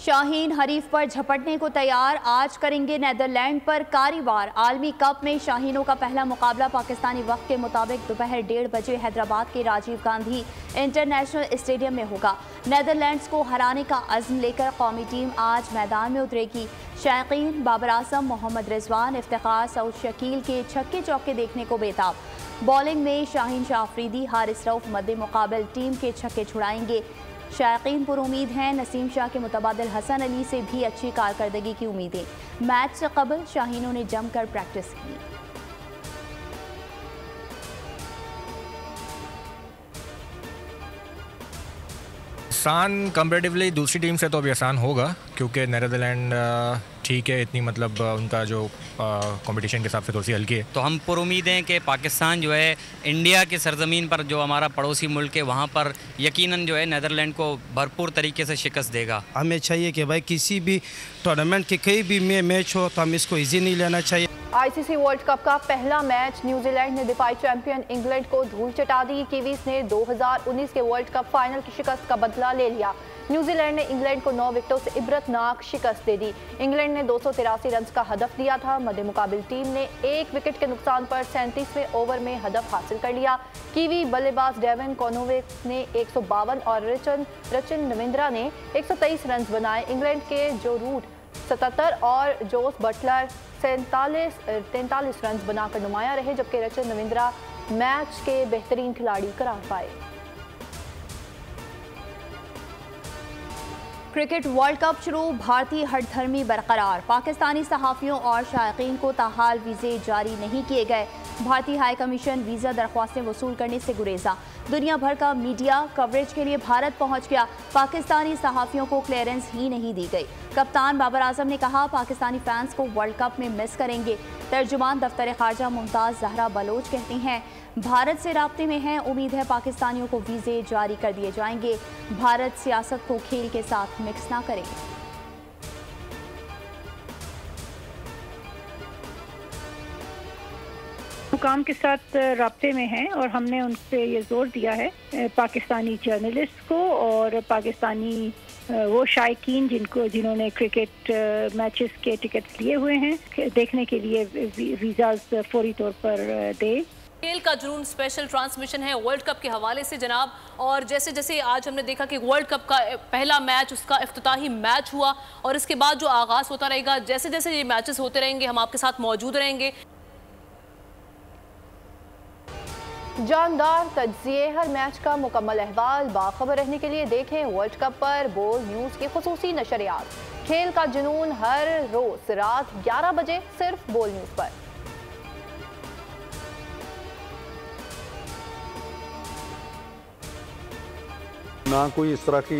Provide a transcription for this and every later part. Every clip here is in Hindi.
शाहीन हरीफ पर झपटने को तैयार, आज करेंगे नेदरलैंड पर कारी-वार। आलमी कप में शाहीनों का पहला मुकाबला पाकिस्तानी वक्त के मुताबिक दोपहर 1:30 बजे हैदराबाद के राजीव गांधी इंटरनेशनल स्टेडियम में होगा। नेदरलैंड्स को हराने का अज़्म लेकर कौमी टीम आज मैदान में उतरेगी। शायकीन बाबर आजम, मोहम्मद रिजवान, इफ्तिखार, सऊद शकील के छक्के चौके देखने को बेताब। बॉलिंग में शाहीन शाह अफरीदी, हारिस रऊफ मद्दे मुकाबल टीम के छक्के छुड़ाएंगे। शायकीन पर उम्मीद हैं नसीम शाह के मुतबादिल हसन अली से भी अच्छी कारकर्दगी की उम्मीदें। मैच से कबल शाहीनों ने जमकर प्रैक्टिस की। आसान कंपेरेटिवली दूसरी टीम से तो अभी आसान होगा, क्योंकि नीदरलैंड ठीक है, इतनी मतलब उनका जो कंपटीशन के हिसाब से थोड़ी सी हल्की है। तो हम पुरुम्मीद हैं कि पाकिस्तान जो है इंडिया के सरजमीन पर, जो हमारा पड़ोसी मुल्क है, वहाँ पर यकीनन जो है नीदरलैंड को भरपूर तरीके से शिकस्त देगा। हमें चाहिए कि भाई किसी भी टूर्नामेंट के कहीं भी मैच हो तो हम इसको ईजी नहीं लेना चाहिए। आईसीसी वर्ल्ड कप का पहला मैच न्यूजीलैंड ने दिफाई चैंपियन इंग्लैंड को धूल चटा दी। कीवीज ने 2019 के वर्ल्ड कप फाइनल की शिकस्त का बदला ले लिया। न्यूजीलैंड ने इंग्लैंड को 9 विकेटों से इबरतनाक शिकस्त दे दी। इंग्लैंड ने 283 रन का हदफ दिया था। मध्य मुकाबिल टीम ने 1 विकेट के नुकसान पर 37वें ओवर में हदफ हासिल कर लिया। कीवी बल्लेबाज डेविन कॉनोवे ने 152 और रचिन रविंद्रा ने 123 रन बनाए। इंग्लैंड के जो रूट 77 और जोस बटलर 43 रन बनाकर नुमाया रहे, जबकि रचिन रविंद्रा मैच के बेहतरीन खिलाड़ी करार पाए। क्रिकेट वर्ल्ड कप शुरू, भारतीय हठधर्मी बरकरार। पाकिस्तानी सहाफ़ियों और शायकीन को ताहाल वीज़े जारी नहीं किए गए। भारतीय हाई कमीशन वीज़ा दरख्वास्तें वसूल करने से गुरेजा। दुनिया भर का मीडिया कवरेज के लिए भारत पहुंच गया। पाकिस्तानी सहाफ़ियों को क्लियरेंस ही नहीं दी गई। कप्तान बाबर आजम ने कहा, पाकिस्तानी फैंस को वर्ल्ड कप में मिस करेंगे। तर्जुमान दफ्तर ख़ारजा मुमताज़ जहरा बलोच कहती हैं, भारत से राब्ते में हैं, उम्मीद है पाकिस्तानियों को वीज़े जारी कर दिए जाएंगे। भारत सियासत को खेल के साथ मिक्स ना करे। हुकाम के साथ राब्ते में हैं और हमने उनसे ये जोर दिया है, पाकिस्तानी जर्नलिस्ट को और पाकिस्तानी वो शायकीन जिन्होंने क्रिकेट मैचेस के टिकट्स लिए हुए हैं, देखने के लिए वीज़ाज फौरी तौर पर दे। खेल का जुनून स्पेशल ट्रांसमिशन है वर्ल्ड कप के हवाले से जनाब। और जैसे जैसे आज हमने देखा कि वर्ल्ड कप का पहला मैच, उसका इफ्तिताही मैच हुआ और इसके बाद जो आगाज़ होता रहेगा, जैसे जैसे ये मैचेस होते रहेंगे हम आपके साथ मौजूद रहेंगे। जानदार तज्ज़िये, हर मैच का मुकम्मल अहवाल, बाखबर रहने के लिए देखें वर्ल्ड कप पर बोल न्यूज़ की खुसूसी नशरियात। खेल का जुनून हर रोज़ रात 11 बजे सिर्फ बोल न्यूज़ पर। ना कोई इस तरह की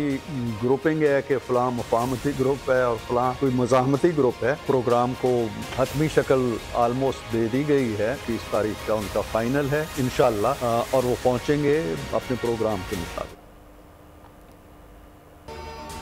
ग्रुपिंग है कि फ़लाँ मुफाहमती ग्रुप है और फ़लाँ कोई मज़ाहमती ग्रुप है। प्रोग्राम को हतमी शक्ल आलमोस्ट दे दी गई है। 30 तारीख का उनका फाइनल है इंशाअल्लाह, और वो पहुँचेंगे अपने प्रोग्राम के मुताबिक।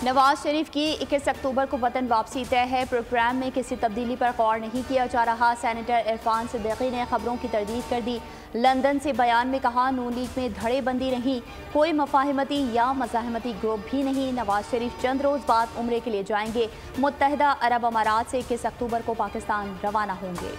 नवाज शरीफ की 21 अक्टूबर को वतन वापसी तय है। प्रोग्राम में किसी तब्दीली पर गौर नहीं किया जा रहा। सेनेटर इरफान सिद्दीकी ने खबरों की तरदीद कर दी। लंदन से बयान में कहा, नून लीग में धड़ेबंदी नहीं, कोई मफाहिमती या मज़ाहमती ग्रुप भी नहीं। नवाज शरीफ चंद रोज़ बाद उम्रे के लिए जाएंगे। मुत्तहिदा अरब अमारात से 21 अक्टूबर को पाकिस्तान रवाना होंगे।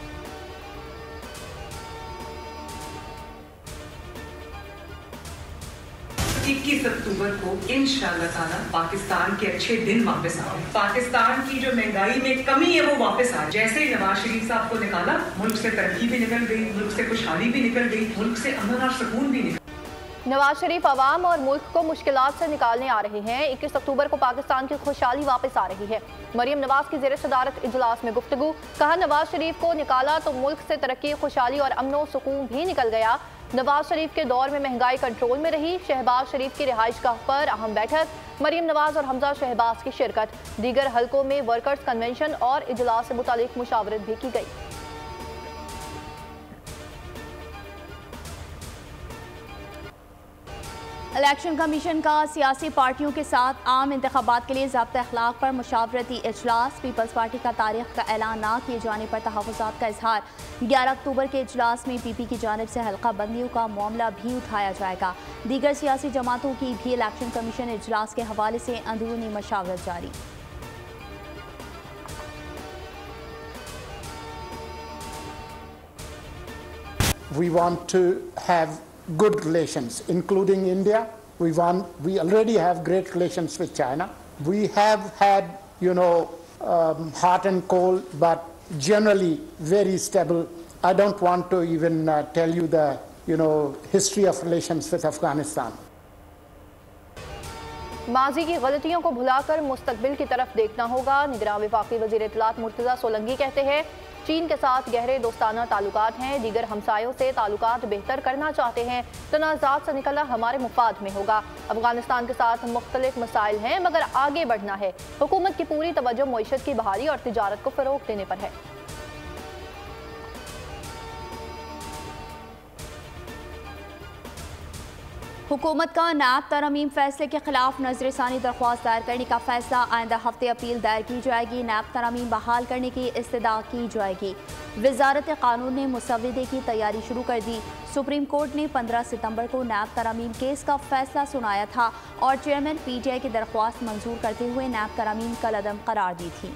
21 अक्टूबर को इंशाअल्लाह ताला पाकिस्तान के अच्छे दिन वापस आए। पाकिस्तान की जो महंगाई में कमी है वो वापस आए। जैसे ही नवाज शरीफ साहब को निकाला, मुल्क से तरक्की भी निकल गई, मुल्क से खुशहाली भी निकल गई, मुल्क से अमन और सुकून भी निकल। नवाज शरीफ अवाम और मुल्क को मुश्किलात से निकालने आ रहे हैं। 21 अक्टूबर को पाकिस्तान की खुशहाली वापस आ रही है। मरियम नवाज की ज़ेर सदारत इजलास में गुफ्तगू, कहा नवाज शरीफ को निकाला तो मुल्क से तरक्की, खुशहाली और अमन और सुकून भी निकल गया। नवाज शरीफ के दौर में महंगाई कंट्रोल में रही। शहबाज शरीफ की रिहाइश गाह पर अहम बैठक, मरियम नवाज और हमजा शहबाज की शिरकत। दीगर हलकों में वर्कर्स कन्वेंशन और इजलास से मुतालिक मुशावरत भी की गई। इलेक्शन कमीशन का सियासी पार्टियों के साथ आम इंतखाबात के लिए ज़ाब्ता अखलाक पर मुशावरती इजलास। पीपल्स पार्टी का तारीख का ऐलान ना किए जाने पर तहफ़्फ़ुज़ात का इजहार। 11 अक्टूबर के इजलास में पीपी की जानिब से हल्का बंदियों का मामला भी उठाया जाएगा। दीगर सियासी जमातों की भी इलेक्शन कमीशन इजलास के हवाले से अंदरूनी मशावरत जारी। we want to have good relations, including India. We already have great relations with China. We have had, hot and cold, but generally very stable. I don't want to even tell you the, history of relations with Afghanistan. माजी की गलतियों को भुलाकर मुस्तकबिल की तरफ देखना होगा। निगरान वफाकी वज़ीर इत्तलात मुर्तज़ा सोलंकी कहते हैं चीन के साथ गहरे दोस्ताना ताल्लुकात हैं, दीगर हमसायों से ताल्लुकात बेहतर करना चाहते हैं, तनाज़ात से निकलना हमारे मुफाद में होगा। अफगानिस्तान के साथ मुख्तलिफ मसाइल हैं मगर आगे बढ़ना है। हुकूमत की पूरी तवज्जो मईशत की बहाली और तिजारत को फ़रोग़ देने पर है। हुकूमत का नैब तरमीम फैसले के खिलाफ नजरसानी दरख्वास्त दायर करने का फैसला, आइंदा हफ्ते अपील दायर की जाएगी। नैब तरमीम बहाल करने की इस्तदा की जाएगी। वजारत कानून ने मुसवदे की तैयारी शुरू कर दी। सुप्रीम कोर्ट ने 15 सितंबर को नैब तरमीम केस का फैसला सुनाया था और चेयरमैन PTI की दरख्वास्त मंजूर करते हुए नैब तरमीम कलअदम करार दी थी।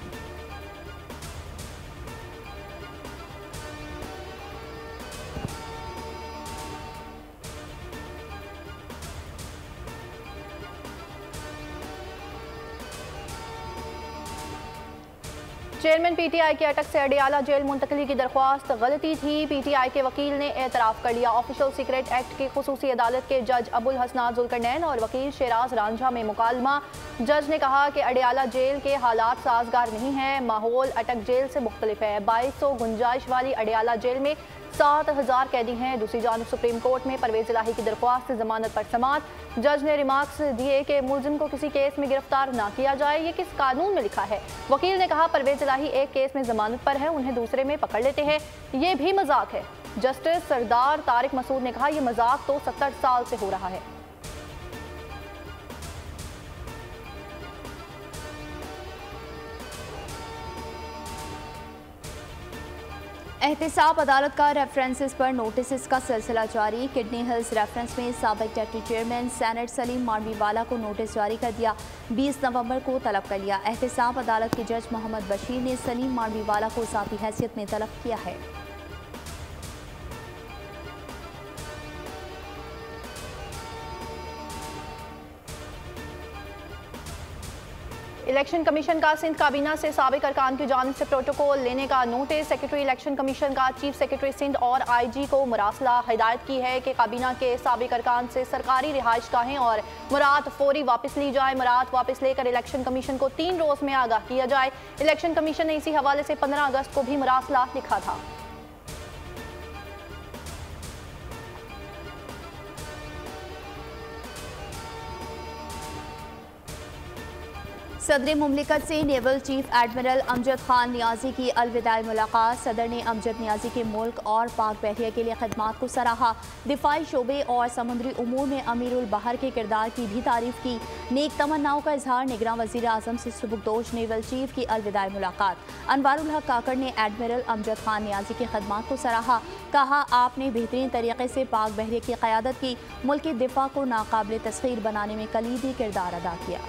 चेयरमैन PTI की अटक से अडियाला जेल मुंतकली की दरख्वास्त गलती थी। PTI के वकील ने एतराफ़ कर लिया। ऑफिशियल सीक्रेट एक्ट की खुसूसी अदालत के जज अबुल हसनात जुल्करनैन और वकील शेराज रांझा में मुकालमा। जज ने कहा कि अडियाला जेल के हालात साजगार नहीं है, माहौल अटक जेल से मुख्तलिफ है। 2200 गुंजाइश वाली अडियाला जेल में 7000 कैदी हैं। दूसरी जानिब सुप्रीम कोर्ट में परवेज इलाही की दरख्वास्त से जमानत पर समाअत। जज ने रिमार्क्स दिए कि मुलजिम को किसी केस में गिरफ्तार ना किया जाए, ये किस कानून में लिखा है। वकील ने कहा परवेज इलाही एक केस में जमानत पर है, उन्हें दूसरे में पकड़ लेते हैं, ये भी मजाक है। जस्टिस सरदार तारिक मसूद ने कहा यह मजाक तो 70 साल से हो रहा है। एहतिसाब अदालत का रेफरेंसेस पर नोटिस का सिलसिला जारी। किडनी हिल्स रेफरेंस में साबिक deputy chairman senate Saleem Mandviwalla को नोटिस जारी कर दिया। 20 नवंबर को तलब कर लिया। एहतिसाब अदालत के जज मोहम्मद बशीर ने सलीम मांडवीवाला को साथी हैसियत में तलब किया है। इलेक्शन कमीशन का सिंध काबीना से साबिक अरकान की जानिब से प्रोटोकॉल लेने का नोटिस। सेक्रेटरी इलेक्शन कमीशन का चीफ सेक्रेटरी सिंध और IG को मुरासला हिदायत की है कि काबीना के साबिक अरकान से सरकारी रिहाइश गाहें और मुराद फौरी वापस ली जाए। मुराद वापस लेकर इलेक्शन कमीशन को 3 रोज़ में आगाह किया जाए। इलेक्शन कमीशन ने इसी हवाले से 15 अगस्त को भी मुरासला लिखा था। सदर मुमलिकत से naval chief admiral Amjad Khan Niazi की अलविदाई मुलाकात। सदर ने अमजद नियाजी के मुल्क और पाक बहरिया के लिए खिदमात को सराहा। दिफाई शोबे और समुद्री उमूर में अमीरुल बहर के किरदार की भी तारीफ की। नेक तमन्नाओं का इजहार। निगरान वज़ीर आज़म से सुबुकदोश नेवल चीफ की अलविदाई मुलाकात। अनवारुल हक काकड़ ने एडमिरल अमजद खान नियाजी की खिदमात को सराहा। कहा आपने बेहतरीन तरीके से पाक बहरिया की क़यादत की, मुल्क के दिफा को नाकाबिल तस्खीर बनाने में कलीदी किरदार अदा किया।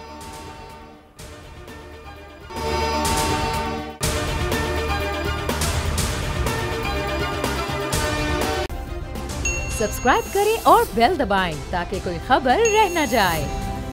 सब्सक्राइब करें और बेल दबाएं ताकि कोई खबर रह न जाए।